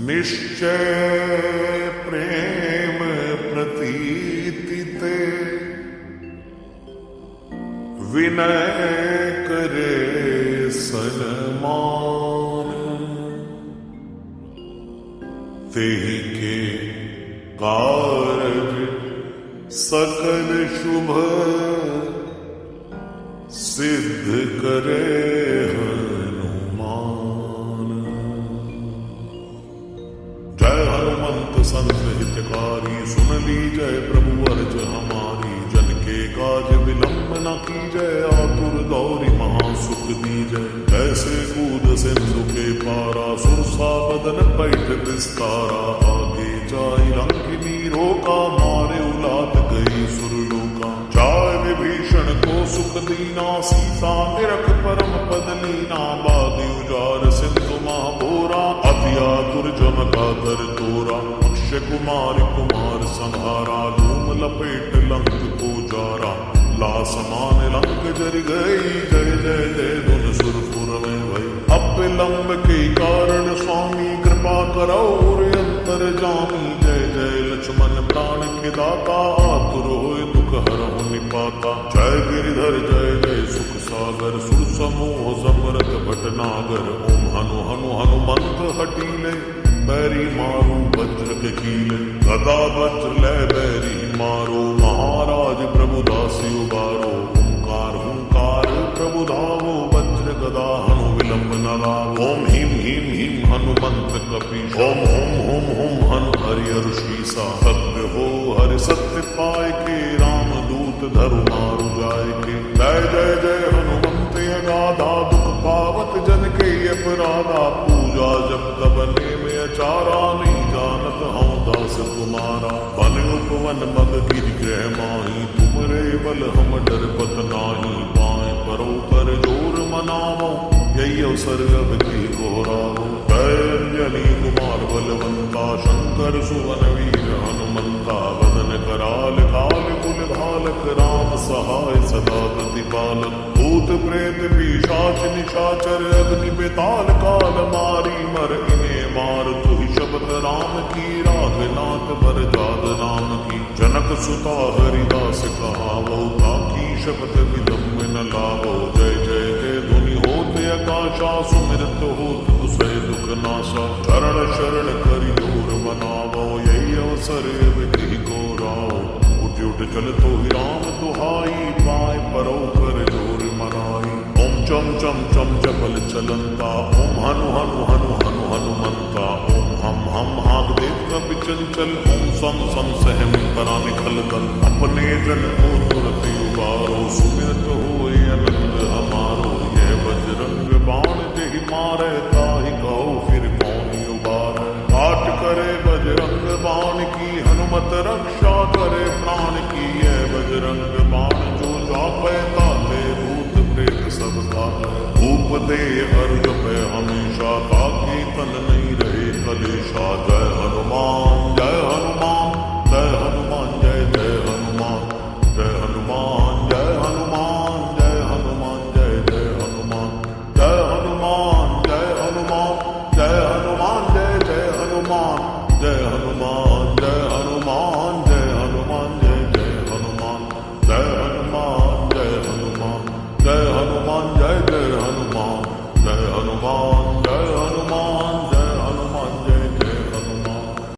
निश्चय प्रेम प्रतीति ते विनय करे सन्मान तेहि के कारज सकल शुभ सिद्ध करे हनुमान। जय हनुमंत संत हितकारी सुन लीजय प्रभु अर्ज हमारी। जन के काज विलंब न कीजय आतुर दौरी महासुख दीजय। कैसे कूद सिंधु के पारा सुरसा बदन पैठ विस्तारा। आगे जाई लंकिनी रोका मारे उलाद गई सुरलोका। जाय विभीषण को सुख दीना सीता निरख परम पद लीना। बादी उजार सिंधु महाबोरा अति आतुर जमका कर तोरा। अक्षय कुमार कुमार संहारा धूम लपेट लंक को जारा। ला समान लंक जर गई जय जय जय धुन सुरपुर में भई। अब विलंब के कारण स्वामी कृपा करो अंतर जामी। जय जय लक्ष्मण प्राण के दाता आतुर होय दुख हरहु निपाता। जय गिरिधर जय जय सुख सागर सुर समूह समरथ भटनागर। ओम हनु हनु हनुमंत हटीले बैरी मारू वज्र के कीले। गदा वज्र ले बैरी मारो महाराज प्रभु दासी उबारो। ओंकार हुंकार प्रभु धावो वज्र गदा हनु विलंब न लावो। ओम ह्रीं ह्रीं ह्रीं हनुमंत कपीश। ओम हुम हुम हुम हनु हरि ऋषिसा। सत्य हो हरि सत्य पाय के राम दूत धरु मारु जाय के। जय जय जय हनुमंत अगाधा दुख पावत जन के अपराधा। पूजा जब तब में अचारा नहीं जानत हूँ दास तुम्हारा। बन उपवन मग गिर ग्रह माही तुमरे बल हम डर पत नाही। पाए परो कर जोर मनावो यही अवसर अब की घोरावो। जय अंजनी कुमार बलवंता शंकर सुवन वीर हनुमंता। वदन कराल काल कुल धालक राम सहाय सदा प्रतिपालक। भूत प्रेत पिशाच निशाचर अग्नि बेताल काल मारी। मर इने मार तुहि शब्द राम की। राघनाथ बर जाद नाम की। जनक सुता हरिदास कहावो ताकी शब्द विलंब न लावो। जय जय जय धुनि होत आकाशा सुमिरत होत उसै दुख नाशा। चरण शरण करि जोर मनावो यही अवसर विधि को राव। उठ उठ चल तो ही राम दुहाई पाए परो कर जोर मनाई। ओम चम चम चम चपल चलंता। ओम हनु हनु हनु हनु हनुमंता। ओम हम हाग देव कपि चंचल। ओम सम सम सहम करा निखल दल। अपने जन को तुरत उबारो सुमिरत होए आनंद हमारो। यह बजरंग बाण जेहि मारे ताहि कहो फिर कौन उबारे। काट करे बजरंग बाण की हनुमत रक्षा करे प्राण की। यह बजरंग बाण जो जापै ताते भूत प्रेत सब खाते। धूप दे अर्घ पे हमेशा ताकि तन नहीं रहे कलेशा। जय हनुमान